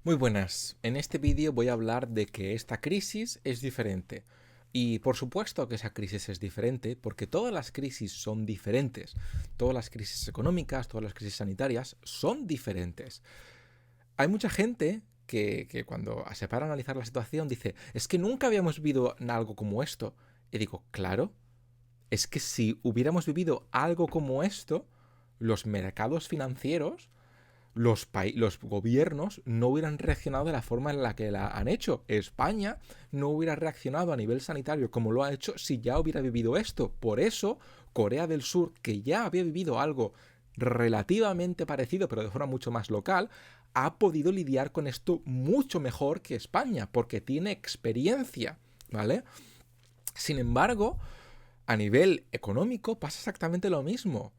Muy buenas, en este vídeo voy a hablar de que esta crisis es diferente. Y por supuesto que esa crisis es diferente porque todas las crisis son diferentes. Todas las crisis económicas, todas las crisis sanitarias son diferentes. Hay mucha gente que cuando se para a analizar la situación dice, es que nunca habíamos vivido algo como esto. Y digo, claro, es que si hubiéramos vivido algo como esto, los mercados financieros los gobiernos no hubieran reaccionado de la forma en la que la han hecho. España no hubiera reaccionado a nivel sanitario como lo ha hecho si ya hubiera vivido esto. Por eso, Corea del Sur, que ya había vivido algo relativamente parecido, pero de forma mucho más local, ha podido lidiar con esto mucho mejor que España, porque tiene experiencia, ¿vale? Sin embargo, a nivel económico pasa exactamente lo mismo.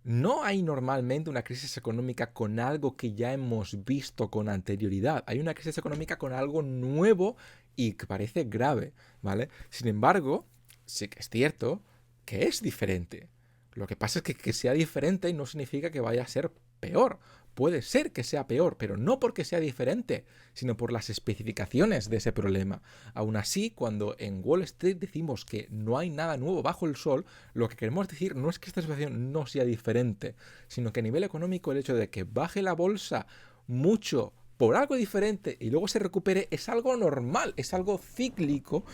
No hay normalmente una crisis económica con algo que ya hemos visto con anterioridad. Hay una crisis económica con algo nuevo y que parece grave, ¿vale? Sin embargo, sí que es cierto que es diferente. Lo que pasa es que sea diferente no significa que vaya a ser peor. Puede ser que sea peor, pero no porque sea diferente, sino por las especificaciones de ese problema. Aún así, cuando en Wall Street decimos que no hay nada nuevo bajo el sol, lo que queremos decir no es que esta situación no sea diferente, sino que a nivel económico el hecho de que baje la bolsa mucho por algo diferente y luego se recupere es algo normal, es algo cíclico,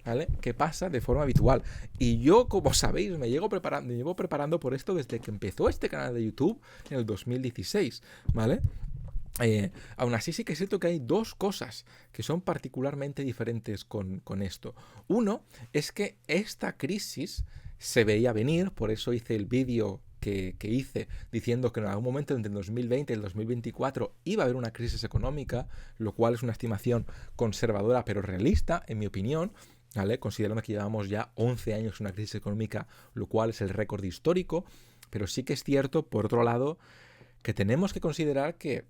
¿vale? Que pasa de forma habitual. Y yo, como sabéis, me llevo preparando por esto desde que empezó este canal de YouTube en el 2016, ¿vale? Aún así sí que es cierto que hay dos cosas que son particularmente diferentes con esto. Uno es que esta crisis se veía venir, por eso hice el vídeo que hice diciendo que en algún momento entre el 2020 y el 2024 iba a haber una crisis económica, lo cual es una estimación conservadora pero realista, en mi opinión, ¿vale? Considerando que llevamos ya 11 años una crisis económica, lo cual es el récord histórico, pero sí que es cierto, por otro lado, que tenemos que considerar que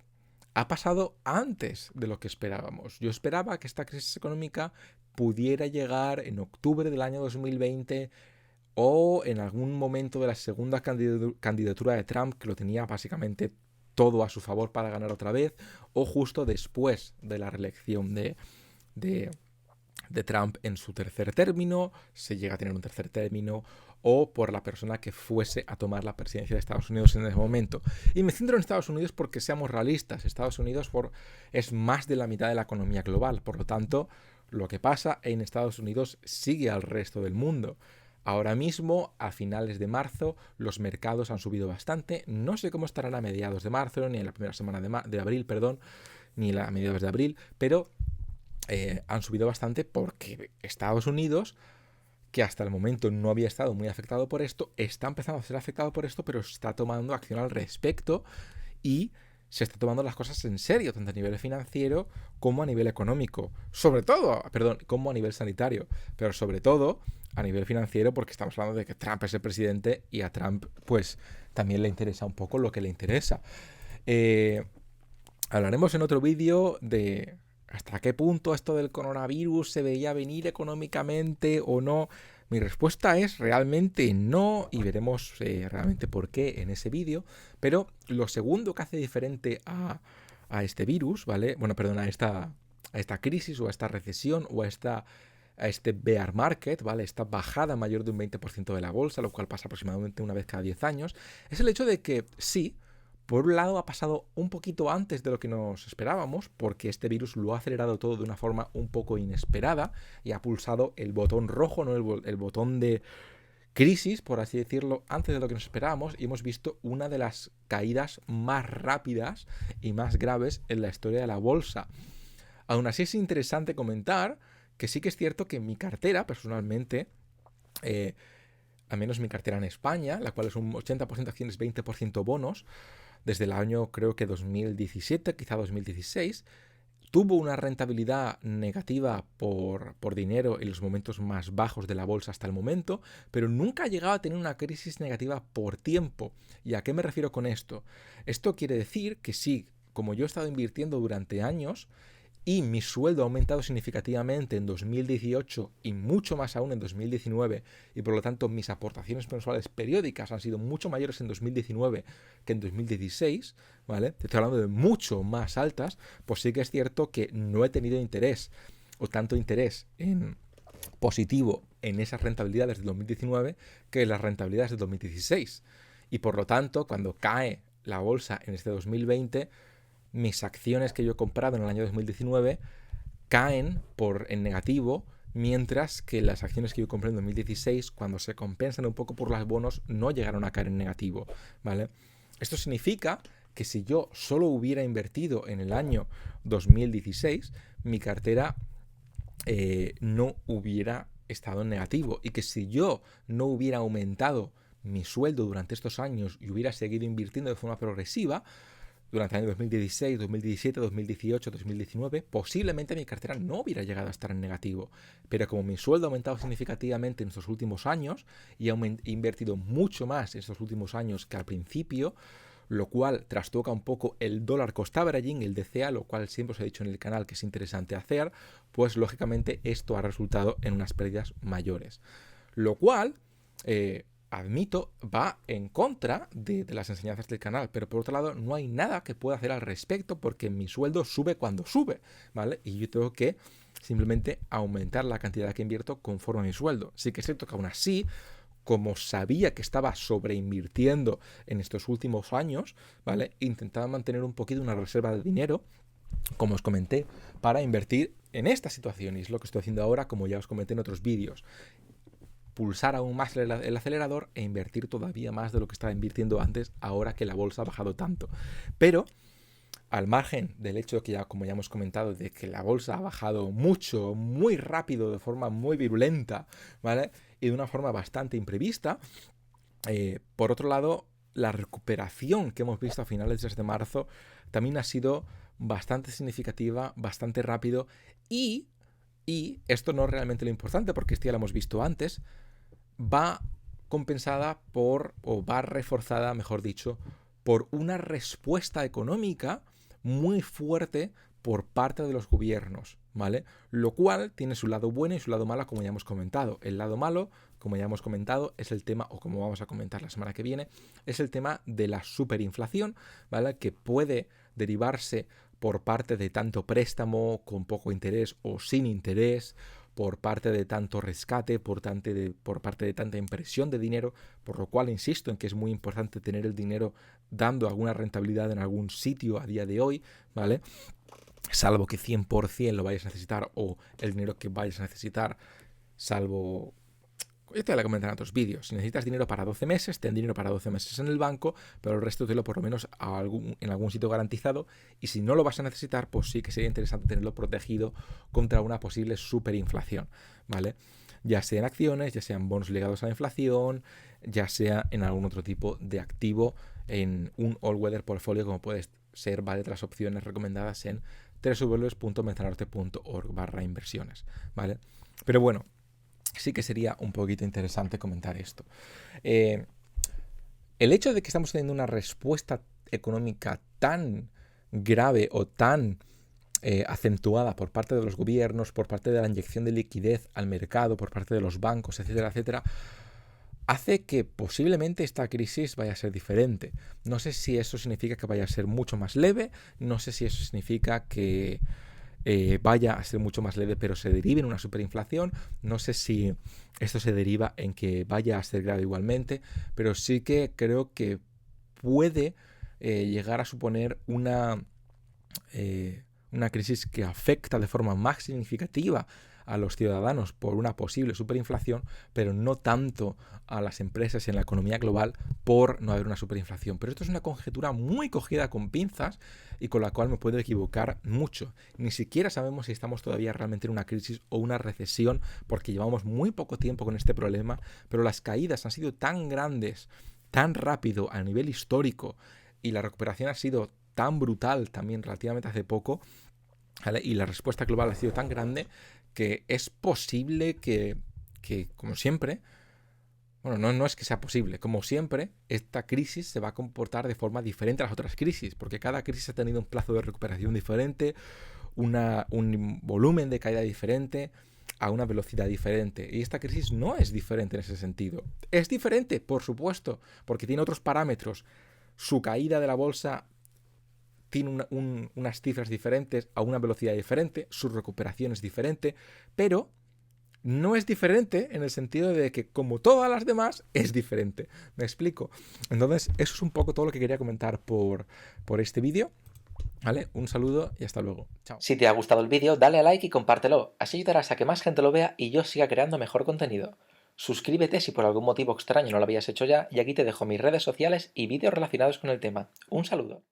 ha pasado antes de lo que esperábamos. Yo esperaba que esta crisis económica pudiera llegar en octubre del año 2020 o en algún momento de la segunda candidatura de Trump, que lo tenía básicamente todo a su favor para ganar otra vez, o justo después de la reelección de, de Trump en su tercer término, se llega a tener un tercer término, o por la persona que fuese a tomar la presidencia de Estados Unidos en ese momento. Y me centro en Estados Unidos porque seamos realistas, Estados Unidos es más de la mitad de la economía global, por lo tanto, lo que pasa en Estados Unidos sigue al resto del mundo. Ahora mismo, a finales de marzo, los mercados han subido bastante. No sé cómo estarán a mediados de marzo, ni en la primera semana de abril, perdón, ni a mediados de abril, pero han subido bastante porque Estados Unidos, que hasta el momento no había estado muy afectado por esto, está empezando a ser afectado por esto, pero está tomando acción al respecto y se está tomando las cosas en serio, tanto a nivel financiero como a nivel económico. Sobre todo, perdón, como a nivel sanitario, pero sobre todo a nivel financiero porque estamos hablando de que Trump es el presidente y a Trump pues también le interesa un poco lo que le interesa. Eh, Hablaremos en otro vídeo de hasta qué punto esto del coronavirus se veía venir económicamente o no. Mi respuesta es realmente no y veremos realmente por qué en ese vídeo. Pero lo segundo que hace diferente a este virus, ¿vale? Bueno, perdón, a esta crisis o a esta recesión o a este bear market, ¿vale? Esta bajada mayor de un 20% de la bolsa, lo cual pasa aproximadamente una vez cada 10 años, es el hecho de que sí, por un lado ha pasado un poquito antes de lo que nos esperábamos, porque este virus lo ha acelerado todo de una forma un poco inesperada y ha pulsado el botón rojo, no el botón de crisis, por así decirlo, antes de lo que nos esperábamos, y hemos visto una de las caídas más rápidas y más graves en la historia de la bolsa. Aún así es interesante comentar que sí que es cierto que mi cartera, personalmente, eh, al menos mi cartera en España, la cual es un 80% acciones, 20% bonos, desde el año creo que 2017, quizá 2016, tuvo una rentabilidad negativa por dinero en los momentos más bajos de la bolsa hasta el momento, pero nunca ha llegado a tener una crisis negativa por tiempo. ¿Y a qué me refiero con esto? Esto quiere decir que sí, como yo he estado invirtiendo durante años, y mi sueldo ha aumentado significativamente en 2018 y mucho más aún en 2019, y por lo tanto mis aportaciones mensuales periódicas han sido mucho mayores en 2019 que en 2016, ¿vale? Te estoy hablando de mucho más altas, pues sí que es cierto que no he tenido interés o tanto interés en positivo en esas rentabilidades del 2019 que en las rentabilidades del 2016. Y por lo tanto, cuando cae la bolsa en este 2020, mis acciones que yo he comprado en el año 2019 caen en negativo, mientras que las acciones que yo compré en 2016, cuando se compensan un poco por los bonos, no llegaron a caer en negativo, ¿vale? Esto significa que si yo solo hubiera invertido en el año 2016, mi cartera no hubiera estado en negativo, y que si yo no hubiera aumentado mi sueldo durante estos años y hubiera seguido invirtiendo de forma progresiva durante el año 2016, 2017, 2018, 2019, posiblemente mi cartera no hubiera llegado a estar en negativo. Pero como mi sueldo ha aumentado significativamente en estos últimos años y he invertido mucho más en estos últimos años que al principio, lo cual trastoca un poco el dólar cost averaging, el DCA, lo cual siempre os he dicho en el canal que es interesante hacer, pues lógicamente esto ha resultado en unas pérdidas mayores. Lo cual, admito, va en contra de las enseñanzas del canal, pero por otro lado no hay nada que pueda hacer al respecto porque mi sueldo sube cuando sube, ¿vale? Y yo tengo que simplemente aumentar la cantidad que invierto conforme a mi sueldo. Sí que es cierto que aún así, como sabía que estaba sobreinvirtiendo en estos últimos años, ¿vale? Intentaba mantener un poquito una reserva de dinero, como os comenté, para invertir en esta situación, y es lo que estoy haciendo ahora, como ya os comenté en otros vídeos. Pulsar aún más el acelerador e invertir todavía más de lo que estaba invirtiendo antes, ahora que la bolsa ha bajado tanto. Pero al margen del hecho que ya, como ya hemos comentado, de que la bolsa ha bajado mucho, muy rápido, de forma muy virulenta, ¿vale? Y de una forma bastante imprevista, por otro lado, la recuperación que hemos visto a finales de marzo también ha sido bastante significativa, bastante rápido, y esto no es realmente lo importante porque esto ya lo hemos visto antes, va compensada o va reforzada, mejor dicho, por una respuesta económica muy fuerte por parte de los gobiernos, ¿vale? Lo cual tiene su lado bueno y su lado malo, como ya hemos comentado. El lado malo, como ya hemos comentado, es el tema, o como vamos a comentar la semana que viene, es el tema de la superinflación, ¿vale? Que puede derivarse por parte de tanto préstamo con poco interés o sin interés, por parte de tanto rescate, por parte de tanta impresión de dinero, por lo cual insisto en que es muy importante tener el dinero dando alguna rentabilidad en algún sitio a día de hoy, ¿vale? Salvo que 100% lo vayas a necesitar, o el dinero que vayas a necesitar, salvo... Yo te voy a comentar en otros vídeos. Si necesitas dinero para 12 meses, ten dinero para 12 meses en el banco, pero el resto tenlo por lo menos en algún sitio garantizado. Y si no lo vas a necesitar, pues sí que sería interesante tenerlo protegido contra una posible superinflación, ¿vale? Ya sea en acciones, ya sean bonos ligados a la inflación, ya sea en algún otro tipo de activo, en un all-weather portfolio, como puede ser varias de las opciones recomendadas en www.metanorte.org/inversiones, ¿vale? Pero bueno, sí que sería un poquito interesante comentar esto. El hecho de que estamos teniendo una respuesta económica tan grave o tan acentuada por parte de los gobiernos, por parte de la inyección de liquidez al mercado, por parte de los bancos, etcétera, etcétera, hace que posiblemente esta crisis vaya a ser diferente. No sé si eso significa que vaya a ser mucho más leve, no sé si eso significa que vaya a ser mucho más leve pero se derive en una superinflación, no sé si esto se deriva en que vaya a ser grave igualmente, pero sí que creo que puede llegar a suponer una crisis que afecta de forma más significativa a los ciudadanos por una posible superinflación, pero no tanto a las empresas y en la economía global por no haber una superinflación. Pero esto es una conjetura muy cogida con pinzas y con la cual me puedo equivocar mucho. Ni siquiera sabemos si estamos todavía realmente en una crisis o una recesión, porque llevamos muy poco tiempo con este problema, pero las caídas han sido tan grandes, tan rápido a nivel histórico, y la recuperación ha sido tan brutal también relativamente hace poco, ¿vale? Y la respuesta global ha sido tan grande que es posible que como siempre, bueno, no es que sea posible, como siempre, esta crisis se va a comportar de forma diferente a las otras crisis, porque cada crisis ha tenido un plazo de recuperación diferente, un volumen de caída diferente, a una velocidad diferente. Y esta crisis no es diferente en ese sentido. Es diferente, por supuesto, porque tiene otros parámetros. Su caída de la bolsa tiene unas cifras diferentes, a una velocidad diferente, su recuperación es diferente, pero no es diferente en el sentido de que, como todas las demás, es diferente. ¿Me explico? Entonces, eso es un poco todo lo que quería comentar por este vídeo. ¿Vale? Un saludo y hasta luego. Chao. Si te ha gustado el vídeo, dale a like y compártelo, así ayudarás a que más gente lo vea y yo siga creando mejor contenido. Suscríbete si por algún motivo extraño no lo habías hecho ya, y aquí te dejo mis redes sociales y vídeos relacionados con el tema. Un saludo.